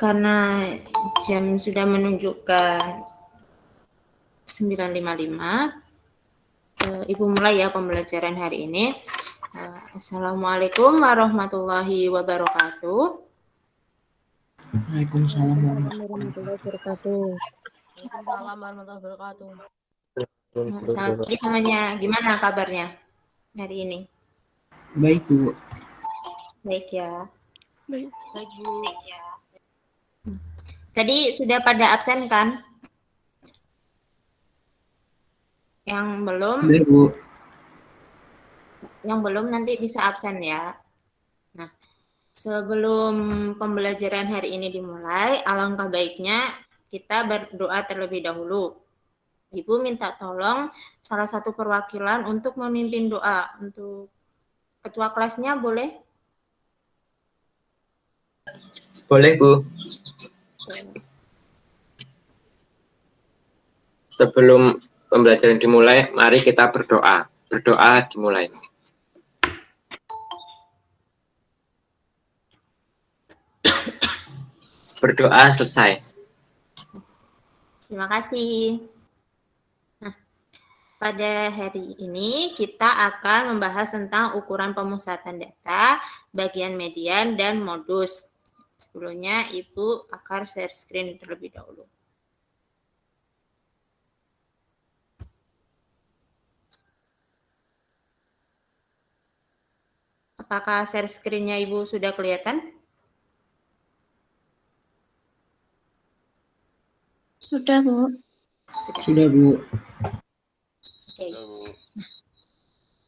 Karena jam sudah menunjukkan 9.55, Ibu mulai ya pembelajaran hari ini. Assalamualaikum warahmatullahi wabarakatuh. Waalaikumsalam warahmatullahi wabarakatuh. Waalaikumsalam warahmatullahi wabarakatuh. Selamat pagi semuanya. Gimana kabarnya hari ini? Baik, Bu. Baik ya. Baik, Bu. Tadi sudah pada absen kan? Yang belum? Sudah, Bu. Yang belum nanti bisa absen ya. Nah, sebelum pembelajaran hari ini dimulai, alangkah baiknya kita berdoa terlebih dahulu. Ibu minta tolong salah satu perwakilan untuk memimpin doa. Untuk ketua kelasnya boleh? Boleh, Bu. Sebelum pembelajaran dimulai, mari kita berdoa. Berdoa dimulai. Berdoa selesai. Terima kasih. Nah, pada hari ini kita akan membahas tentang ukuran pemusatan data, bagian median, dan modus. Sebelumnya, Ibu akan share screen terlebih dahulu. Apakah share screen-nya Ibu sudah kelihatan? Sudah, Bu. Sudah, Bu. Oke.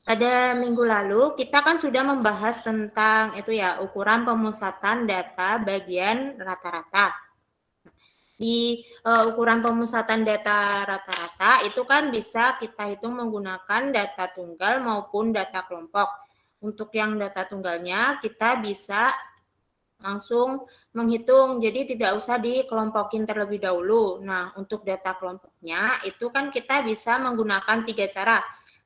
Pada minggu lalu kita kan sudah membahas tentang itu ya, ukuran pemusatan data bagian rata-rata. Di ukuran pemusatan data rata-rata itu kan bisa kita hitung menggunakan data tunggal maupun data kelompok. Untuk yang data tunggalnya kita bisa langsung menghitung, jadi tidak usah dikelompokin terlebih dahulu. Nah, untuk data kelompoknya itu kan kita bisa menggunakan 3 cara.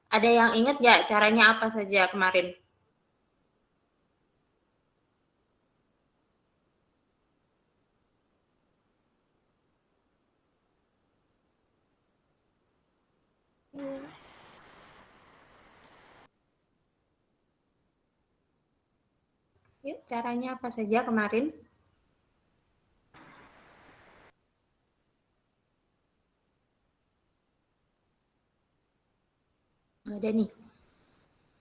Ada yang ingat nggak caranya apa saja kemarin? Yuk, caranya apa saja kemarin? Ada nih.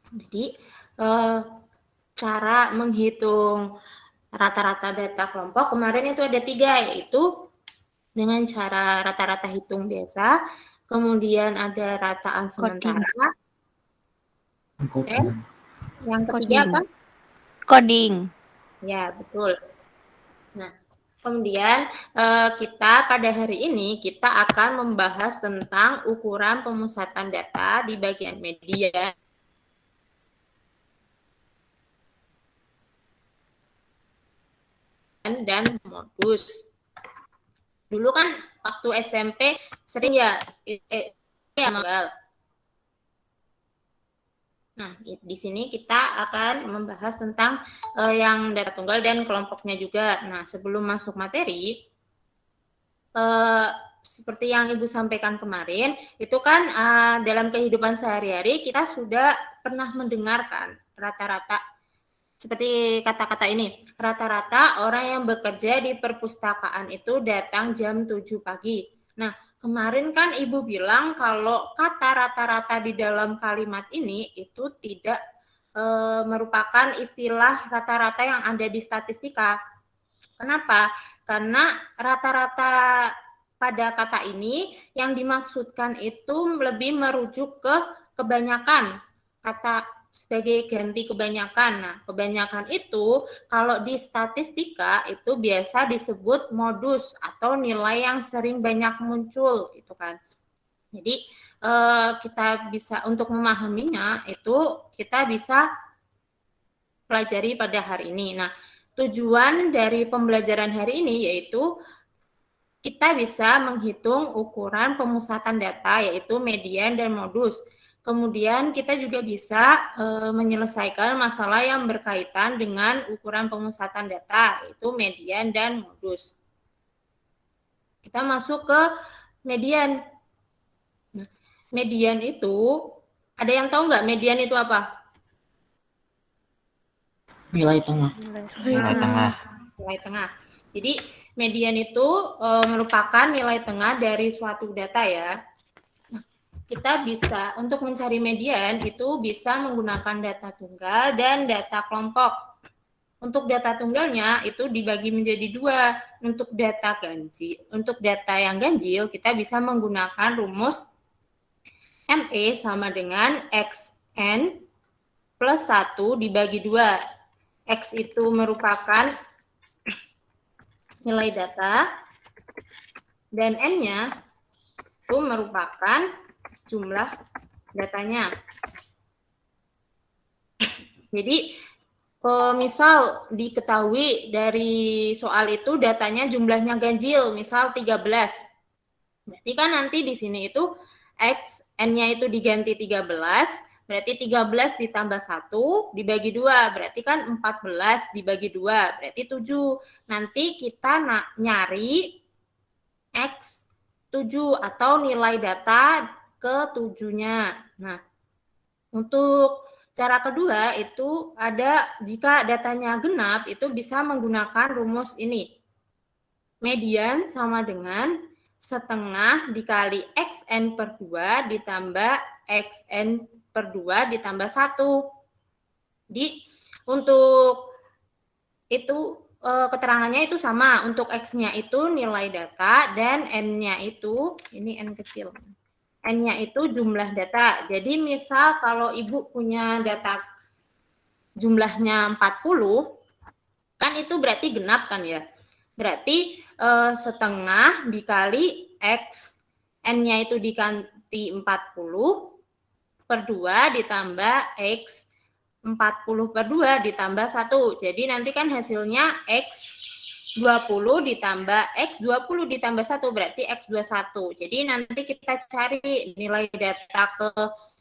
Jadi, cara menghitung rata-rata data kelompok kemarin itu ada 3, yaitu dengan cara rata-rata hitung biasa, kemudian ada rataan sementara, dan yang ketiga apa? Coding. Ya, betul. Nah, kemudian kita pada hari ini kita akan membahas tentang ukuran pemusatan data di bagian media dan modus. Dulu kan waktu SMP sering ya tunggal. Nah, di sini kita akan membahas tentang yang data tunggal dan kelompoknya juga. Nah, sebelum masuk materi, seperti yang Ibu sampaikan kemarin, itu kan dalam kehidupan sehari-hari kita sudah pernah mendengarkan rata-rata seperti kata-kata ini, rata-rata orang yang bekerja di perpustakaan itu datang jam 7 pagi. Nah, kemarin kan Ibu bilang kalau kata rata-rata di dalam kalimat ini itu tidak merupakan istilah rata-rata yang ada di statistika. Kenapa? Karena rata-rata pada kata ini yang dimaksudkan itu lebih merujuk ke kebanyakan, kata sebagai ganti kebanyakan. Nah, kebanyakan itu kalau di statistika itu biasa disebut modus atau nilai yang sering banyak muncul, gitu kan. Jadi kita bisa untuk memahaminya itu kita bisa pelajari pada hari ini. Nah, tujuan dari pembelajaran hari ini yaitu kita bisa menghitung ukuran pemusatan data yaitu median dan modus. Kemudian kita juga bisa menyelesaikan masalah yang berkaitan dengan ukuran pemusatan data, yaitu median dan modus. Kita masuk ke median. Nah, median itu, ada yang tahu nggak median itu apa? Nilai tengah. Nilai tengah. Nilai tengah. Jadi median itu merupakan nilai tengah dari suatu data ya. Kita bisa untuk mencari median itu bisa menggunakan data tunggal dan data kelompok. Untuk data tunggalnya itu dibagi menjadi dua. Untuk data yang ganjil kita bisa menggunakan rumus ME sama dengan XN plus 1 dibagi 2. X itu merupakan nilai data dan N-nya itu merupakan jumlah datanya. Jadi, misal diketahui dari soal itu datanya jumlahnya ganjil, misal 13. Berarti kan nanti di sini itu X, N-nya itu diganti 13, berarti 13 ditambah 1 dibagi 2, berarti kan 14 dibagi 2, berarti 7. Nanti kita nyari X 7 atau nilai data ke-7-nya. Nah, untuk cara kedua itu ada jika datanya genap itu bisa menggunakan rumus ini. Median sama dengan setengah dikali XN per 2 ditambah XN per 2 ditambah 1. Jadi untuk itu keterangannya itu sama. Untuk X-nya itu nilai data dan N-nya itu, ini N kecil. N-nya itu jumlah data. Jadi misal kalau Ibu punya data jumlahnya 40, kan itu berarti genap kan ya. Berarti setengah dikali X, N-nya itu diganti 40 per 2 ditambah X 40 per 2 ditambah 1. Jadi nanti kan hasilnya X 20 ditambah X 20 ditambah 1 berarti X 21. Jadi nanti kita cari nilai data ke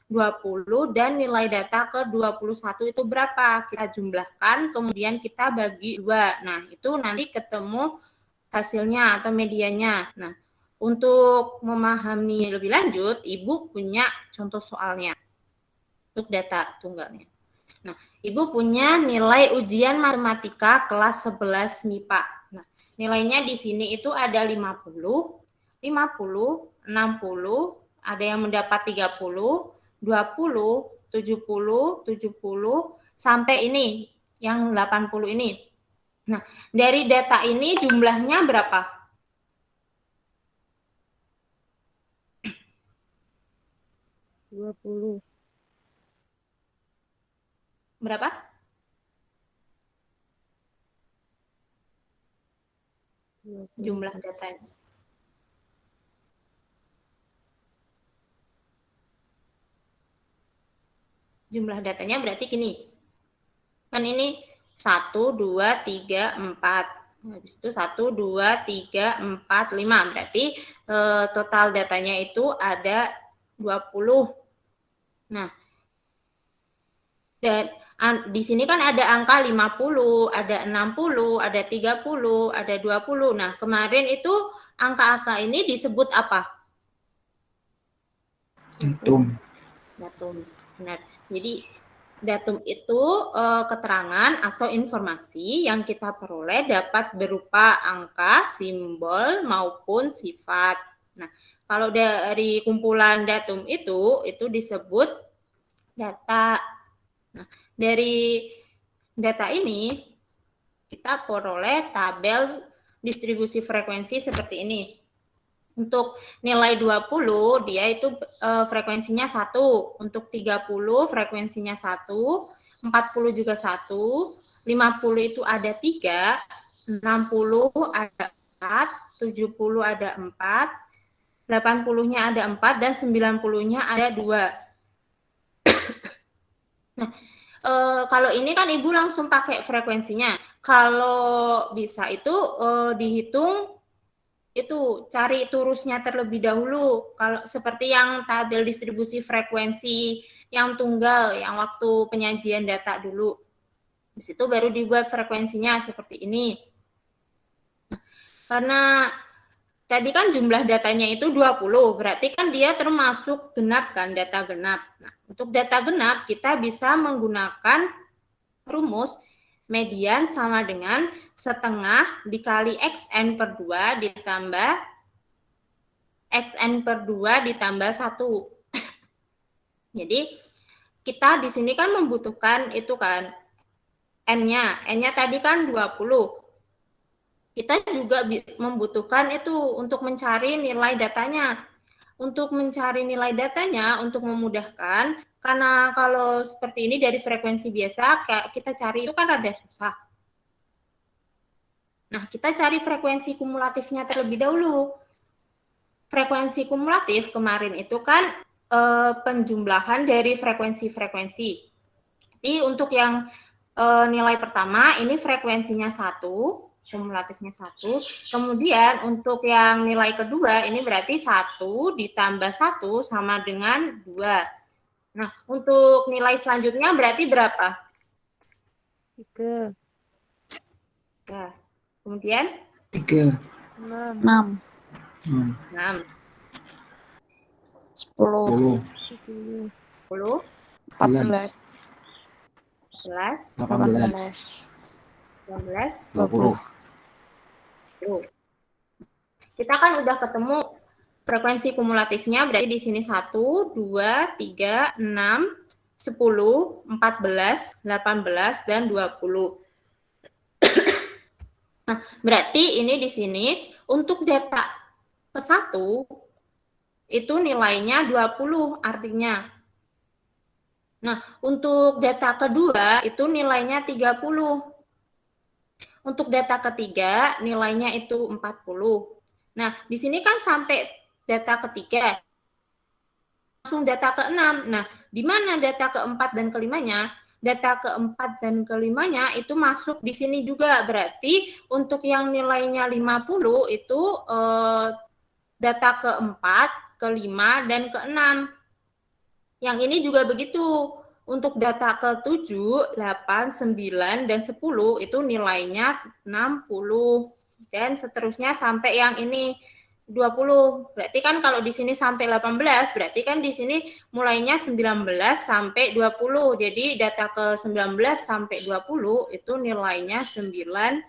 20 dan nilai data ke 21 itu berapa. Kita jumlahkan kemudian kita bagi 2. Nah, itu nanti ketemu hasilnya atau medianya. Nah, untuk memahami lebih lanjut, Ibu punya contoh soalnya untuk data tunggalnya. Nah, Ibu punya nilai ujian matematika kelas 11 MIPA. Nah, nilainya di sini itu ada 50, 50, 60, ada yang mendapat 30, 20, 70, 70, sampai ini, yang 80 ini. Nah, dari data ini jumlahnya berapa? Berapa? Jumlah datanya. Jumlah datanya berarti gini. Kan ini 1, 2, 3, 4. Habis itu 1, 2, 3, 4, 5. Berarti total datanya itu ada 20. Nah, dan di sini kan ada angka 50, ada 60, ada 30, ada 20. Nah, kemarin itu angka-angka ini disebut apa? Datum. Datum. Benar. Jadi datum itu keterangan atau informasi yang kita peroleh dapat berupa angka, simbol maupun sifat. Nah, kalau dari kumpulan datum itu disebut data. Nah, dari data ini kita peroleh tabel distribusi frekuensi seperti ini. Untuk nilai 20 dia itu frekuensinya 1, untuk 30 frekuensinya 1, 40 juga 1, 50 itu ada 3, 60 ada 4, 70 ada 4, 80-nya ada 4 dan 90-nya ada 2. Nah, kalau ini kan Ibu langsung pakai frekuensinya. Kalau bisa itu dihitung itu cari torusnya terlebih dahulu. Kalau seperti yang tabel distribusi frekuensi yang tunggal, yang waktu penyajian data dulu. Di situ baru dibuat frekuensinya seperti ini. Karena tadi kan jumlah datanya itu 20, berarti kan dia termasuk genap kan, data genap. Nah, untuk data genap kita bisa menggunakan rumus median sama dengan setengah dikali xn per 2 ditambah xn per 2 ditambah 1. Jadi kita di sini kan membutuhkan itu kan n-nya tadi kan 20. Kita juga membutuhkan itu untuk mencari nilai datanya. Untuk mencari nilai datanya, untuk memudahkan, karena kalau seperti ini dari frekuensi biasa, kita cari itu kan rada susah. Nah, kita cari frekuensi kumulatifnya terlebih dahulu. Frekuensi kumulatif kemarin itu kan penjumlahan dari frekuensi-frekuensi. Jadi untuk yang nilai pertama, ini frekuensinya 1, kumulatifnya 1. Kemudian untuk yang nilai kedua ini berarti 1 ditambah 1 sama dengan 2. Nah, untuk nilai selanjutnya berarti berapa? 3. Ya. Kemudian 3. 6. 6. 10. 10. 10, 14. 11, 18. 19, 20. Tuh. Kita kan udah ketemu frekuensi kumulatifnya, berarti di sini 1, 2, 3, 6, 10, 14, 18, dan 20. Nah, berarti ini di sini untuk data ke-1 itu nilainya 20 artinya. Nah, untuk data kedua itu nilainya 30. Untuk data ketiga, nilainya itu 40. Nah, di sini kan sampai data ketiga. Langsung data ke-6. Nah, di mana data keempat dan kelimanya? Data keempat dan kelimanya itu masuk di sini juga. Berarti untuk yang nilainya 50 itu data keempat, kelima, dan ke-6. Yang ini juga begitu. Untuk data ke-7, 8, 9, dan 10 itu nilainya 60. Dan seterusnya sampai yang ini 20. Berarti kan kalau di sini sampai 18, berarti kan di sini mulainya 19 sampai 20. Jadi data ke-19 sampai 20 itu nilainya 90.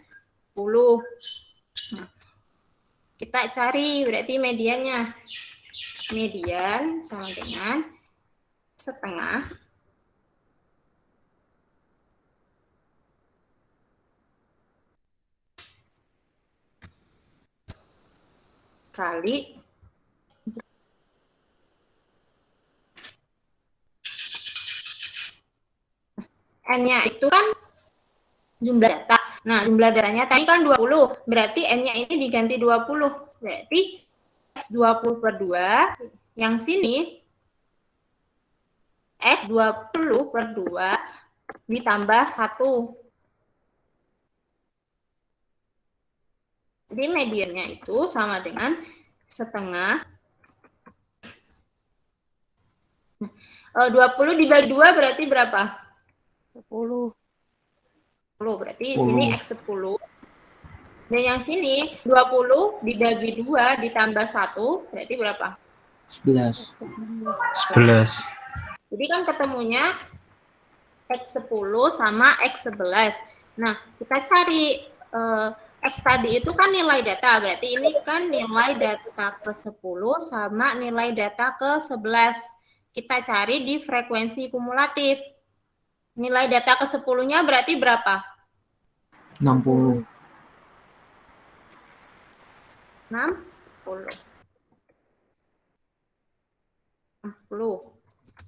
Nah, kita cari berarti mediannya. Median sama dengan setengah kali N-nya itu kan jumlah data. Nah, jumlah datanya tadi kan 20. Berarti N-nya ini diganti 20. Berarti X 20 per 2. Yang sini X 20 per 2 ditambah 1. Jadi mediannya itu sama dengan setengah. 20 dibagi 2 berarti berapa? 10. 10. Berarti di sini X10. Dan yang sini 20 dibagi 2 ditambah 1 berarti berapa? 11. 11. Jadi kan ketemunya X10 sama X11. Nah, kita cari X tadi itu kan nilai data, berarti ini kan nilai data ke-10 sama nilai data ke-11. Kita cari di frekuensi kumulatif. Nilai data ke-10-nya berarti berapa? 60. 60.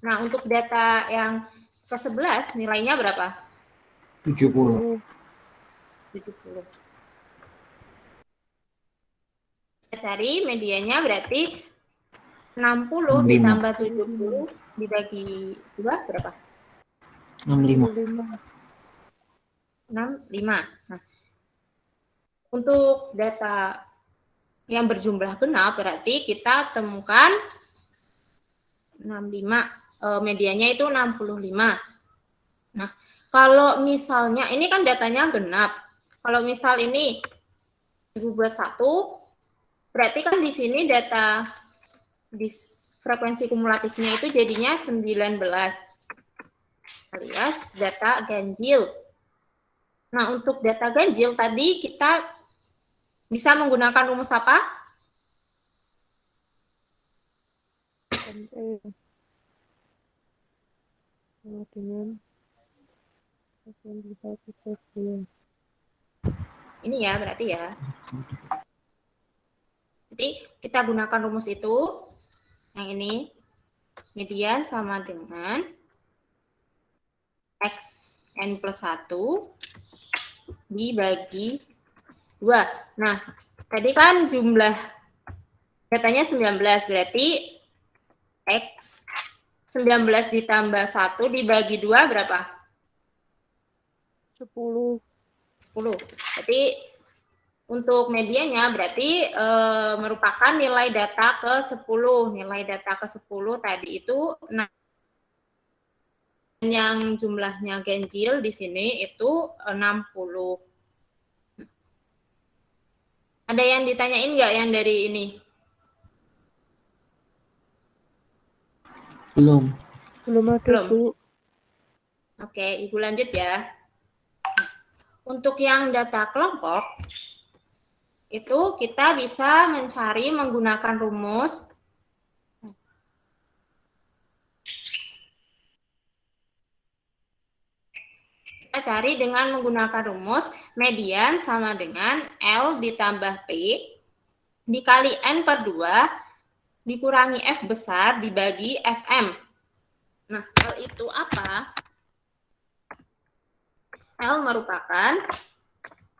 Nah, untuk data yang ke-11 nilainya berapa? 70. 70. Kita cari medianya berarti 60 ditambah 70 dibagi 2 berapa? 65. 65. Nah, untuk data yang berjumlah genap berarti kita temukan 65. Medianya itu 65. Nah, kalau misalnya ini kan datanya genap. Kalau misal ini Ibu buat 1, berarti kan di sini data di frekuensi kumulatifnya itu jadinya 19 alias data ganjil. Nah, untuk data ganjil tadi kita bisa menggunakan rumus apa? NE sama dengan frekuensi 1/2. Ini ya, berarti ya. Jadi kita gunakan rumus itu. Yang ini, median sama dengan XN plus 1 dibagi 2. Nah, tadi kan jumlah datanya 19, berarti X 19 ditambah 1 dibagi 2 berapa? 10. 10. Berarti untuk medianya berarti merupakan nilai data ke 10. Nilai data ke 10 tadi itu yang jumlahnya ganjil di sini itu 60. Ada yang ditanyain nggak yang dari ini? Belum. Belum ada, Belum. Bu. Oke, Ibu lanjut ya. Untuk yang data kelompok, itu kita bisa mencari menggunakan rumus kita cari dengan menggunakan rumus median sama dengan L ditambah P dikali N per 2 dikurangi F besar dibagi Fm. Nah, L itu apa? L merupakan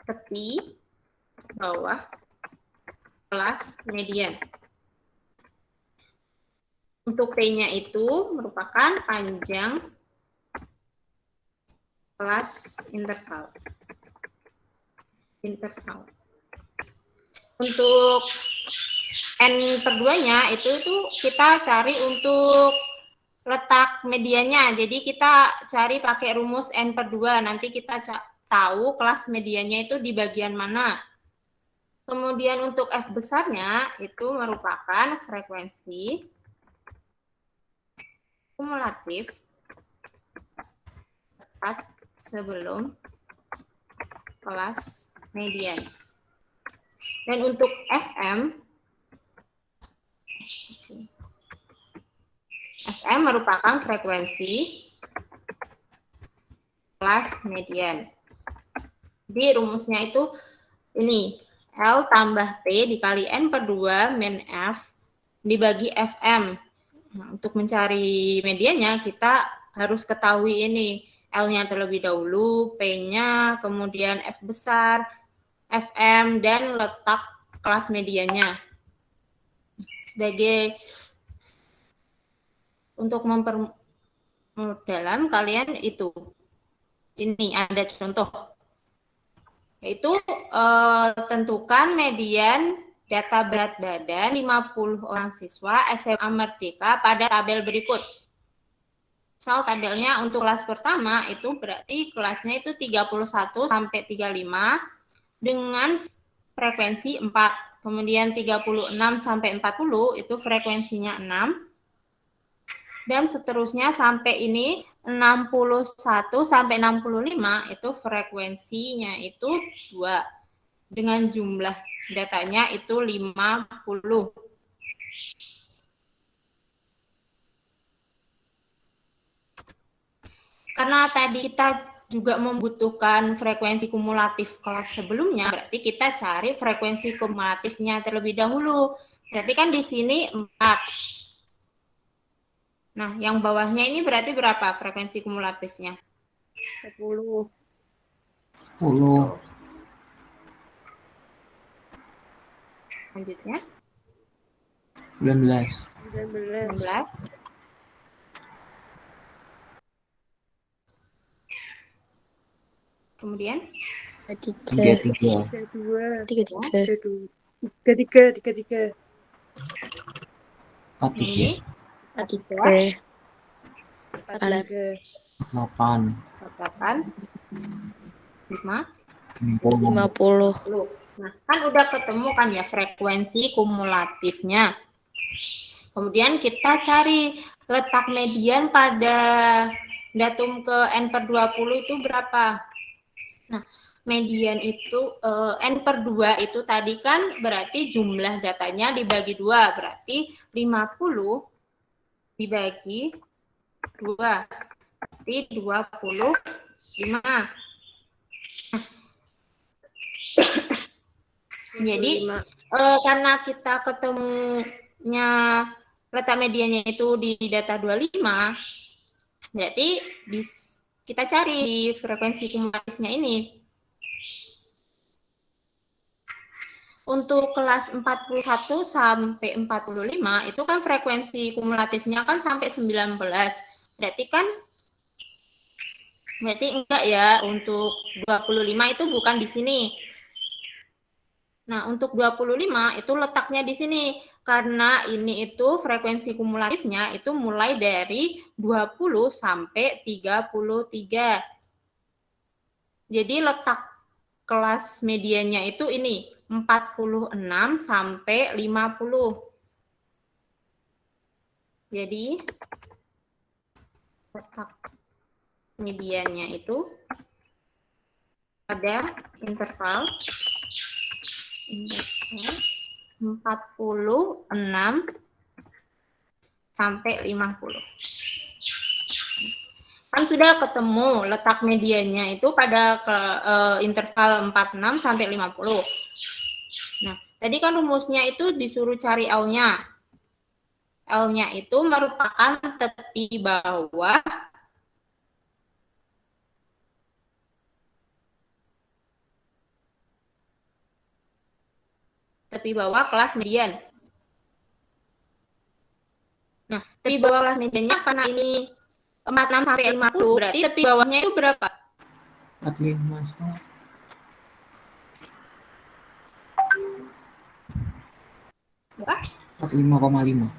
tepi bawah kelas median. Untuk P-nya itu merupakan panjang kelas interval. Untuk N per 2-nya itu kita cari untuk letak mediannya. Jadi kita cari pakai rumus N per 2. Nanti kita tahu kelas mediannya itu di bagian mana. Kemudian untuk F besarnya itu merupakan frekuensi kumulatif tepat sebelum kelas median. Dan untuk FM merupakan frekuensi kelas median. Jadi rumusnya itu ini L tambah P dikali N per 2 min F dibagi FM. Nah, untuk mencari mediannya kita harus ketahui ini L-nya terlebih dahulu, P-nya, kemudian F besar, FM, dan letak kelas mediannya. Sebagai untuk memperdalam kalian itu. Ini ada contoh. Yaitu tentukan median data berat badan 50 orang siswa SMA Merdeka pada tabel berikut. Misal tabelnya untuk kelas pertama itu berarti kelasnya itu 31 sampai 35 dengan frekuensi 4. Kemudian 36 sampai 40 itu frekuensinya 6. Dan seterusnya sampai ini 61 sampai 65 itu frekuensinya itu 2. Dengan jumlah datanya itu 50. Karena tadi kita juga membutuhkan frekuensi kumulatif kelas sebelumnya, berarti kita cari frekuensi kumulatifnya terlebih dahulu. Berarti kan di sini 4. Nah, yang bawahnya ini berarti berapa frekuensi kumulatifnya? 10. 10. Selanjutnya 19. 16. Kemudian 33. 32. 33. 32. tiga. 43, Ini 3. 43. 8, 8, 5, 50, 50. 10. Nah, kan udah ketemu kan ya frekuensi kumulatifnya. Kemudian kita cari letak median pada datum ke N/20 itu berapa? Nah, median itu N/2 itu tadi kan berarti jumlah datanya dibagi 2, berarti 50 dibagi 2, berarti 25. Jadi karena kita ketemunya letak mediannya itu di data 25, berarti kita cari di frekuensi kumulatifnya ini. Untuk kelas 41 sampai 45 itu kan frekuensi kumulatifnya kan sampai 19. Berarti enggak ya, untuk 25 itu bukan di sini. Nah, untuk 25 itu letaknya di sini karena ini itu frekuensi kumulatifnya itu mulai dari 20 sampai 33. Jadi letak kelas mediannya itu ini 46 sampai 50. Jadi letak mediannya itu pada interval 46 sampai 50. Kan sudah ketemu letak mediannya itu pada interval 46 sampai 50. Nah, tadi kan rumusnya itu disuruh cari L-nya. L-nya itu merupakan tepi bawah kelas median. Nah, tepi bawah kelas mediannya karena ini 46 sampai 50, berarti tepi bawahnya itu berapa? 45. 45,5.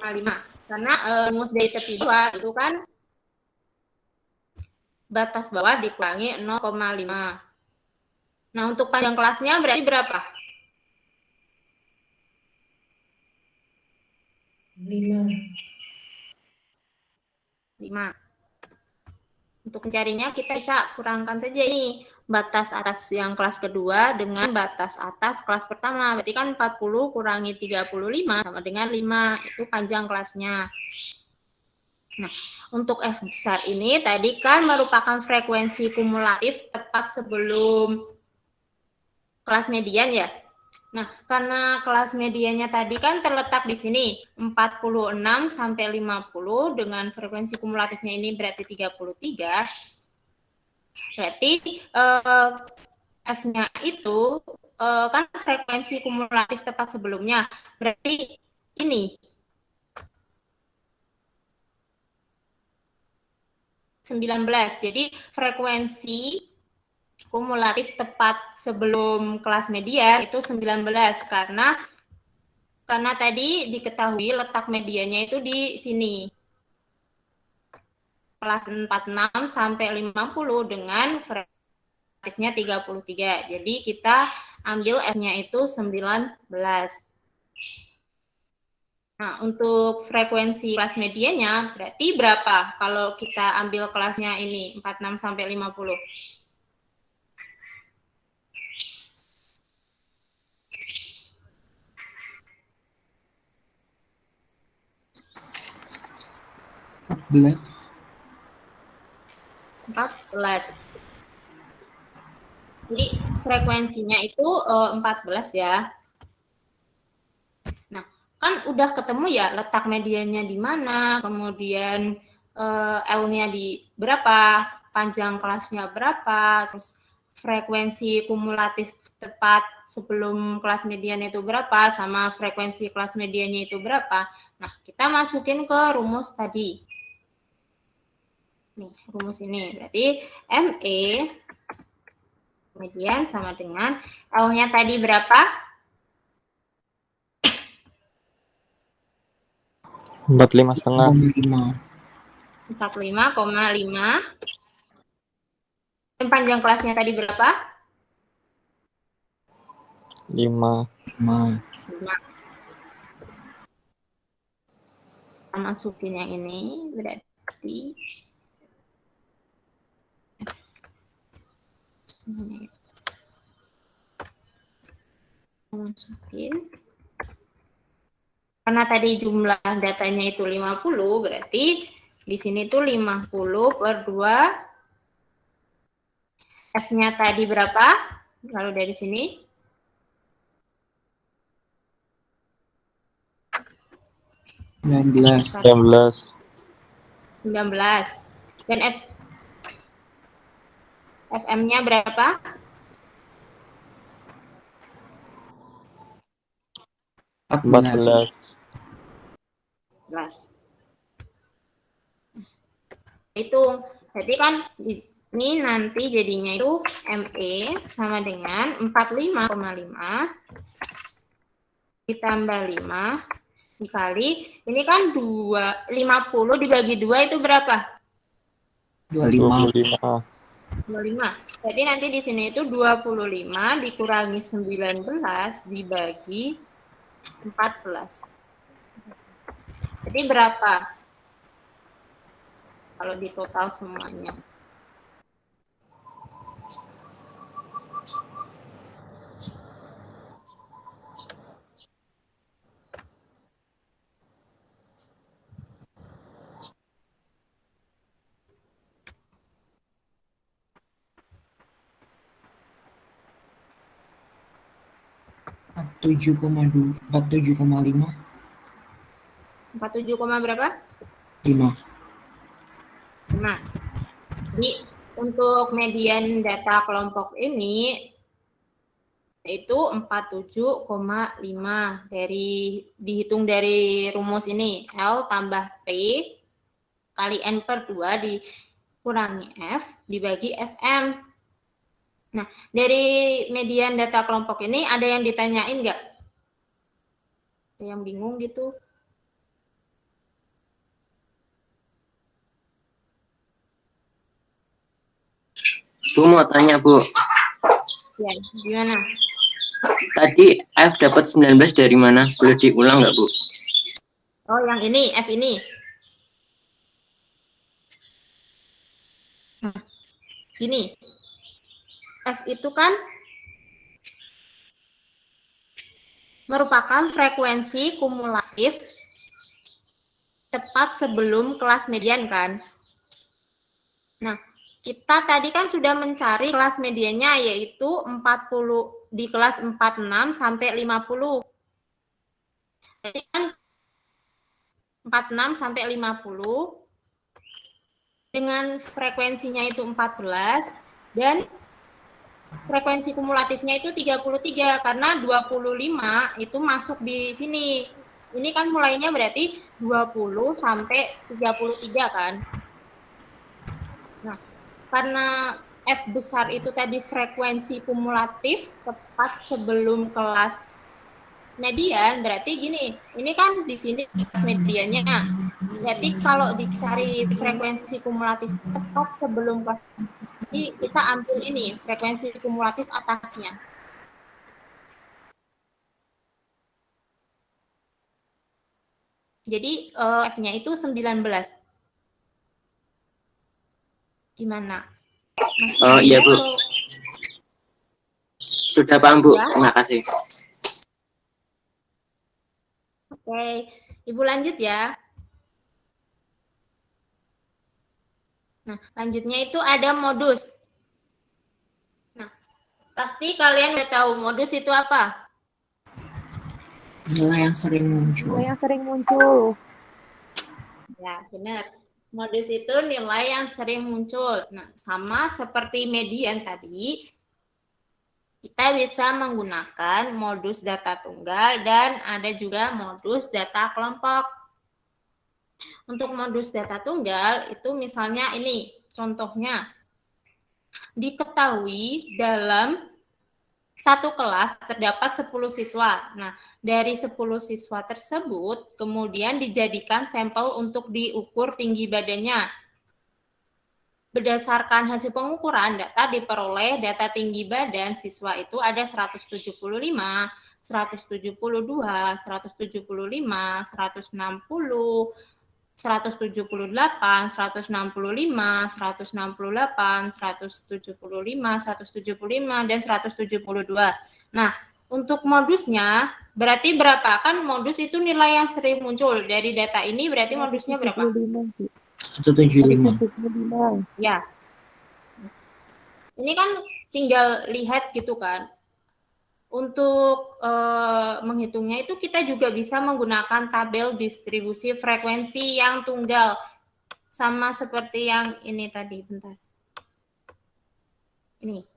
5. Karena rumus dari tepi bawah itu kan batas bawah dikurangi 0,5. Nah, untuk panjang kelasnya berarti berapa? 5. Untuk mencarinya kita bisa kurangkan saja ini batas atas yang kelas kedua dengan batas atas kelas pertama. Berarti kan 40 kurangi 35 sama dengan 5. Itu panjang kelasnya. Nah, untuk F besar ini tadi kan merupakan frekuensi kumulatif tepat sebelum kelas median ya. Nah, karena kelas mediannya tadi kan terletak di sini 46 sampai 50 dengan frekuensi kumulatifnya ini berarti 33. Berarti F-nya itu kan frekuensi kumulatif tepat sebelumnya. Berarti ini 19. Jadi frekuensi kumulatif tepat sebelum kelas median itu 19 karena tadi diketahui letak mediannya itu di sini. Kelas 46 sampai 50 dengan frekuensinya 33. Jadi kita ambil F-nya itu 19. Nah, untuk frekuensi kelas mediannya berarti berapa kalau kita ambil kelasnya ini 46 sampai 50? Belas. 14. Jadi frekuensinya itu 14 ya. Nah, kan udah ketemu ya letak mediannya di mana, kemudian L-nya di berapa, panjang kelasnya berapa, terus frekuensi kumulatif tepat sebelum kelas median itu berapa, sama frekuensi kelas mediannya itu berapa. Nah, kita masukin ke rumus tadi. Nih, rumus ini. Berarti ME median sama dengan L-nya tadi berapa? 45,5. 5. 45,5. Dan panjang kelasnya tadi berapa? 5. 5. 5. Kita masukin yang ini, berarti masukin. Karena tadi jumlah datanya itu 50, berarti di sini tuh 50 per 2. F-nya tadi berapa? Kalau dari sini? 19. 19. 19. Dan FM-nya berapa? 14. 14. Hitung. Jadi kan ini nanti jadinya itu ME sama dengan 45,5 ditambah 5 dikali, ini kan 50 dibagi 2 itu berapa? 25. 25. Jadi nanti di sini itu 25 dikurangi 19 dibagi 14. Jadi berapa? Kalau di total semuanya. Tujuh koma 47,5. 47, berapa? 5. 5. Jadi untuk median data kelompok ini itu 47,5 dihitung dari rumus ini, L tambah P kali N per 2 dikurangi F dibagi FM. Nah, dari median data kelompok ini ada yang ditanyain nggak? Ada yang bingung gitu? Bu mau tanya, Bu. Ya, gimana? Tadi F dapat 19 dari mana? Boleh diulang nggak, Bu? Oh, yang ini, F ini. Nah, gini. F itu kan merupakan frekuensi kumulatif tepat sebelum kelas median kan. Nah, kita tadi kan sudah mencari kelas mediannya yaitu 40 di kelas 46 sampai 50. Jadi kan 46 sampai 50 dengan frekuensinya itu 14 dan frekuensi kumulatifnya itu 33 karena 25 itu masuk di sini. Ini kan mulainya berarti 20 sampai 33 kan. Nah, karena F besar itu tadi frekuensi kumulatif tepat sebelum kelas median, berarti gini, ini kan di sini kelas mediannya. Berarti kalau dicari frekuensi kumulatif tepat sebelum kelas, jadi kita ambil ini frekuensi kumulatif atasnya. Jadi F-nya itu 19. Gimana? Oh iya, Bu. Sudah paham, Bu. Ya? Terima kasih. Oke, Ibu lanjut ya. Nah, lanjutnya itu ada modus. Nah, pasti kalian udah tahu modus itu apa? Nilai yang sering muncul. Nilai yang sering muncul. Ya, benar. Modus itu nilai yang sering muncul. Nah, sama seperti median tadi, kita bisa menggunakan modus data tunggal dan ada juga modus data kelompok. Untuk modus data tunggal itu misalnya ini contohnya, diketahui dalam satu kelas terdapat 10 siswa. Nah, dari 10 siswa tersebut kemudian dijadikan sampel untuk diukur tinggi badannya. Berdasarkan hasil pengukuran, data diperoleh data tinggi badan siswa itu ada 175, 172, 175, 160, 178, 165, 168, 175, 175, dan 172. Nah, untuk modusnya, berarti berapa? Kan modus itu nilai yang sering muncul. Dari data ini berarti modusnya berapa? 175. 175. Ya. Ini kan tinggal lihat gitu kan. Untuk menghitungnya itu kita juga bisa menggunakan tabel distribusi frekuensi yang tunggal. Sama seperti yang ini tadi, bentar. Ini.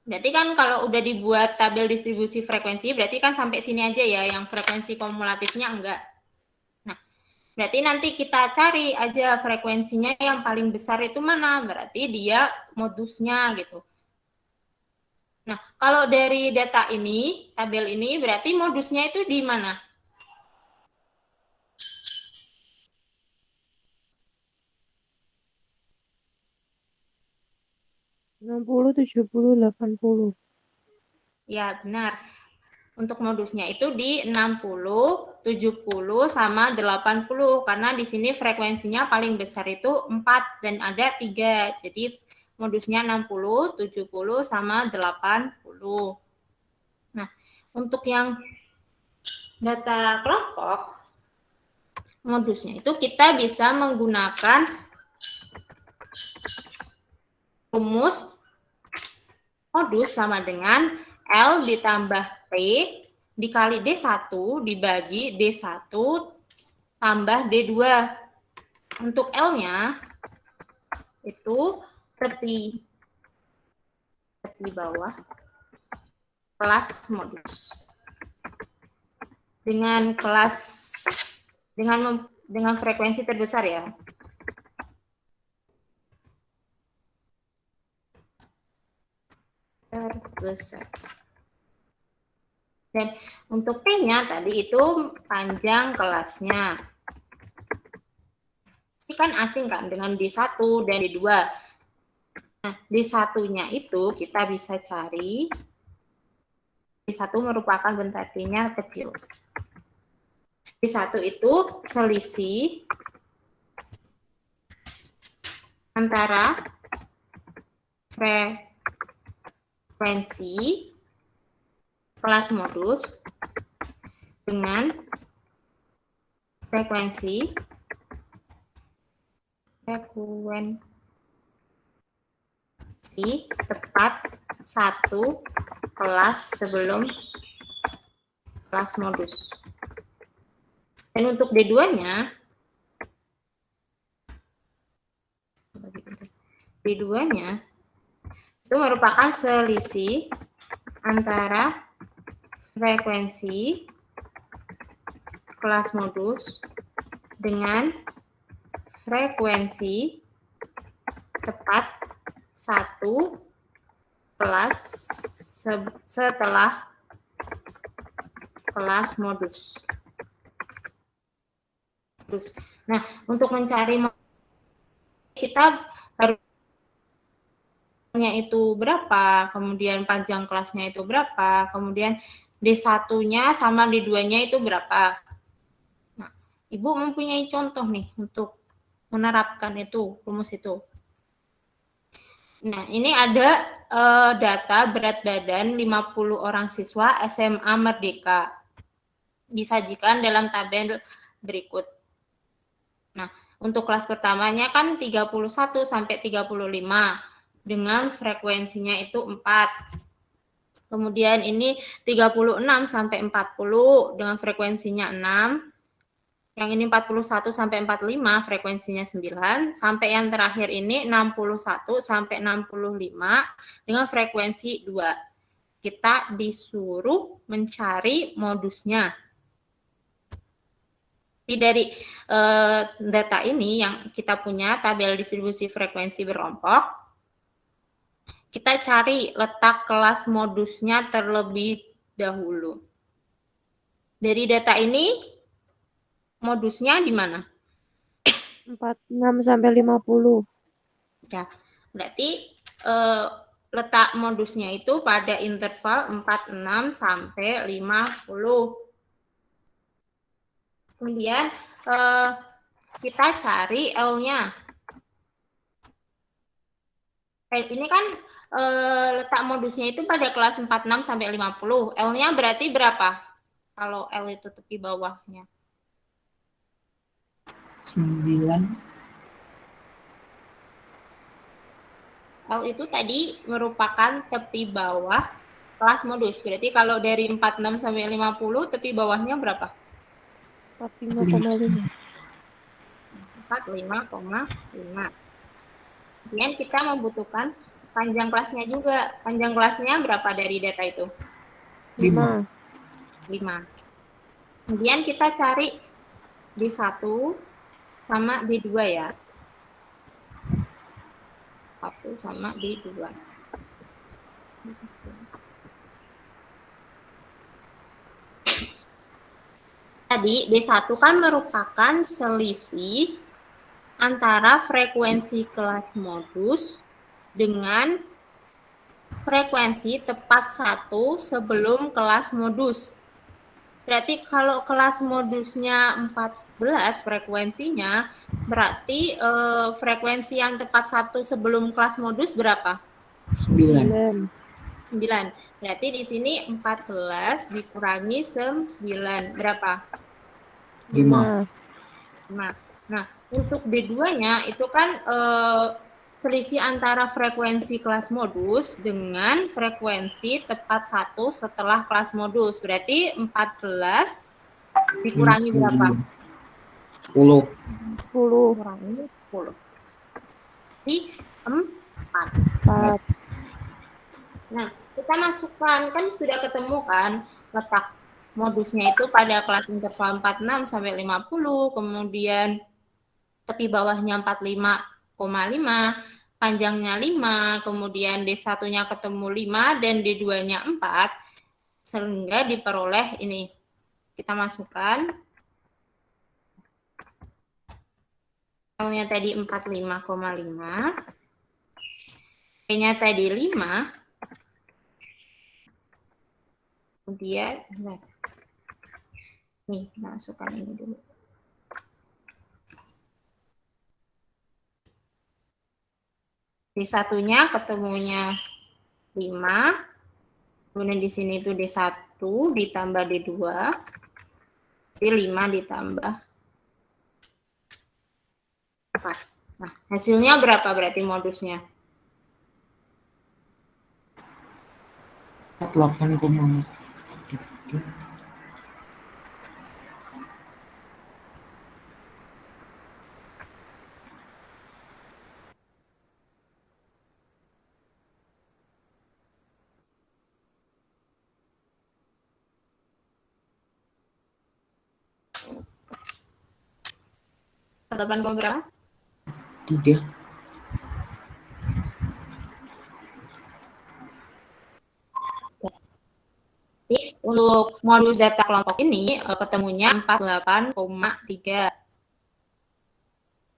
Berarti kan kalau udah dibuat tabel distribusi frekuensi, berarti kan sampai sini aja ya, yang frekuensi kumulatifnya enggak. Nah, berarti nanti kita cari aja frekuensinya yang paling besar itu mana, berarti dia modusnya gitu. Nah, kalau dari data ini, tabel ini, berarti modusnya itu di mana? Enam 70, 80. Ya, benar. Untuk modusnya itu di 60, 70, sama 80. Karena di sini frekuensinya paling besar itu 4 dan ada 3. Jadi modusnya 60, 70, sama 80. Nah, untuk yang data kelompok, modusnya itu kita bisa menggunakan rumus modus sama dengan L ditambah P dikali D1 dibagi D1 tambah D2. Untuk L-nya itu seperti bawah kelas modus. Dengan frekuensi terbesar ya. Terbesar. Dan untuk P-nya tadi itu panjang kelasnya. Pasti kan asing kan dengan D1 dan D2. Nah, D1-nya itu kita bisa cari. D1 merupakan bentar P-nya kecil. D1 itu selisih antara frekuensi kelas modus dengan frekuensi tepat satu kelas sebelum kelas modus. Dan untuk D2-nya, itu merupakan selisih antara frekuensi kelas modus dengan frekuensi tepat satu kelas setelah kelas modus. Nah, untuk mencari kita harusnya itu berapa, kemudian panjang kelasnya itu berapa, kemudian D1-nya sama D2-nya itu berapa. Nah, Ibu mempunyai contoh nih untuk menerapkan itu, rumus itu. Nah, ini ada data berat badan 50 orang siswa SMA Merdeka. Disajikan dalam tabel berikut. Nah, untuk kelas pertamanya kan 31 sampai 35 dengan frekuensinya itu 4. Kemudian ini 36 sampai 40 dengan frekuensinya 6. Yang ini 41 sampai 45 frekuensinya 9. Sampai yang terakhir ini 61 sampai 65 dengan frekuensi 2. Kita disuruh mencari modusnya. Jadi dari data ini yang kita punya tabel distribusi frekuensi berkelompok, kita cari letak kelas modusnya terlebih dahulu. Dari data ini, modusnya di mana? 46 sampai 50. Ya, berarti letak modusnya itu pada interval 46 sampai 50. Kemudian kita cari L-nya. Ini kan letak modusnya itu pada kelas 46 sampai 50. L-nya berarti berapa? Kalau L itu tepi bawahnya. 9. L itu tadi merupakan tepi bawah kelas modus. Berarti kalau dari 46 sampai 50, tepi bawahnya berapa? 45,5. 45,5. Kemudian kita membutuhkan panjang kelasnya juga. Panjang kelasnya berapa dari data itu? 5. 5. Kemudian kita cari D1 sama D2 ya. 1 sama D2. Tadi D1 kan merupakan selisih antara frekuensi kelas modus dengan frekuensi tepat 1 sebelum kelas modus. Berarti kalau kelas modusnya 14 frekuensinya, berarti frekuensi yang tepat 1 sebelum kelas modus berapa? 9. 9. Berarti di sini 14 dikurangi 9. Berapa? 5. Nah, untuk D2-nya itu kan selisih antara frekuensi kelas modus dengan frekuensi tepat 1 setelah kelas modus. Berarti 14 dikurangi berapa? 10. 10. Kurangi 10. Jadi 4. Nah, kita masukkan, kan sudah ketemu kan letak modusnya itu pada kelas interval 46 sampai 50, kemudian tepi bawahnya 45,5, panjangnya 5, kemudian D1-nya ketemu 5 dan D2-nya 4, sehingga diperoleh ini. Kita masukkan. L-nya tadi 45,5. P-nya tadi 5. Kemudian, nih, masukkan ini dulu. D1-nya ketemunya 5. Kemudian di sini itu D1 ditambah D2. D5 ditambah 4. Nah, hasilnya berapa berarti modusnya? 8,3. Tanggapan kamu berapa? 3. Jadi, untuk modus data kelompok ini ketemunya 48,3.